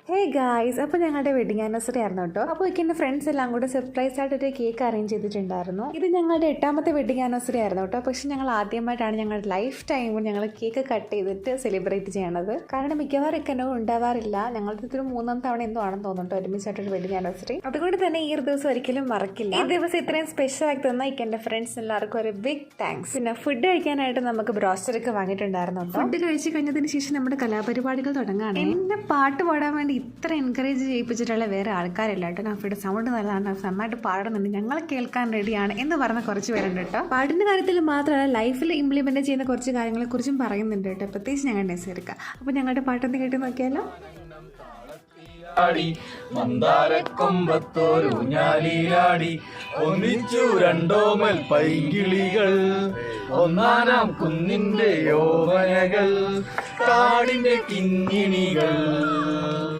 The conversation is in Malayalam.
ഹേ ഗായ്സ്, അപ്പോൾ ഞങ്ങളുടെ വെഡിങ് ആനിവേഴ്സറി ആയിരുന്നു കേട്ടോ. അപ്പോൾ എൻ്റെ ഫ്രണ്ട്സ് എല്ലാം കൂടെ സർപ്രൈസ് ആയിട്ട് ഒരു കേക്ക് അറേഞ്ച് ചെയ്തിട്ടുണ്ടായിരുന്നു. ഇത് ഞങ്ങളുടെ 8ാമത്തെ വെഡിങ് ആനിവേഴ്സറി ആയിരുന്നു കേട്ടോ. പക്ഷെ ഞങ്ങൾ ആദ്യമായിട്ടാണ് ഞങ്ങളുടെ ലൈഫ് ടൈമിൽ ഞങ്ങൾ കേക്ക് കട്ട് ചെയ്തിട്ട് സെലിബ്രേറ്റ് ചെയ്യണത്. കാരണം മിക്കവാറും ഒക്കെ ഉണ്ടാവാറില്ല. ഞങ്ങളുടെ ഇതൊരു 3ാം തവണ എന്തോ ആണെന്ന് തോന്നുന്നുണ്ട് ഒരുമിച്ചായിട്ടൊരു വെഡിങ് ആനിവേഴ്സറി. അതുകൊണ്ട് തന്നെ ഈ ഒരു ദിവസം ഒരിക്കലും മറക്കില്ല. ഈ ദിവസം ഇത്രയും സ്പെഷ്യൽ ആക്കി തന്ന എൻ്റെ ഫ്രണ്ട്സ് എല്ലാവർക്കും ഒരു ബിഗ് താങ്ക്സ്. പിന്നെ ഫുഡ് കഴിക്കാനായിട്ട് നമുക്ക് ബ്രോസ്റ്ററൊക്കെ വാങ്ങിയിട്ടുണ്ടായിരുന്നു. ഫുഡ് കഴിച്ച് കഴിഞ്ഞതിന് ശേഷം നമ്മുടെ കലാപരിപാടികൾ തുടങ്ങാണ്. എന്നെ പാട്ട് പാടാൻ വേണ്ടി ഇത്ര എൻകറേജ് ചെയ്യിപ്പിച്ചിട്ടുള്ള വേറെ ആൾക്കാരില്ല കേട്ടോ. നഫിയുടെ സൗണ്ട് നല്ലതാണ്, നന്നായിട്ട് പാടുന്നുണ്ട്, ഞങ്ങൾ കേൾക്കാൻ റെഡിയാണ് എന്ന് പറഞ്ഞ കുറച്ച് പേരുണ്ട് കേട്ടോ. പാട്ടിന്റെ കാര്യത്തിൽ മാത്രമല്ല ലൈഫിൽ ഇംപ്ലിമെന്റ് ചെയ്യുന്ന കുറച്ച് കാര്യങ്ങളെ കുറിച്ചും പറയുന്നുണ്ട് കേട്ടോ. പ്രത്യേകിച്ച് ഞങ്ങളുടെ നെസീർക്ക. അപ്പോൾ ഞങ്ങളുടെ പാട്ടൊന്ന് കേട്ട് നോക്കിയാലോ. മന്ദാരക്കൊമ്പത്തോരു ഞാലിലാടി ഒന്നിച്ചു രണ്ടോമൽ പൈങ്കിളികൾ, ഒന്നാനാം കുന്നിന്റെ യോമനകൾ, കാടിന്റെ കിങ്ങിണികൾ.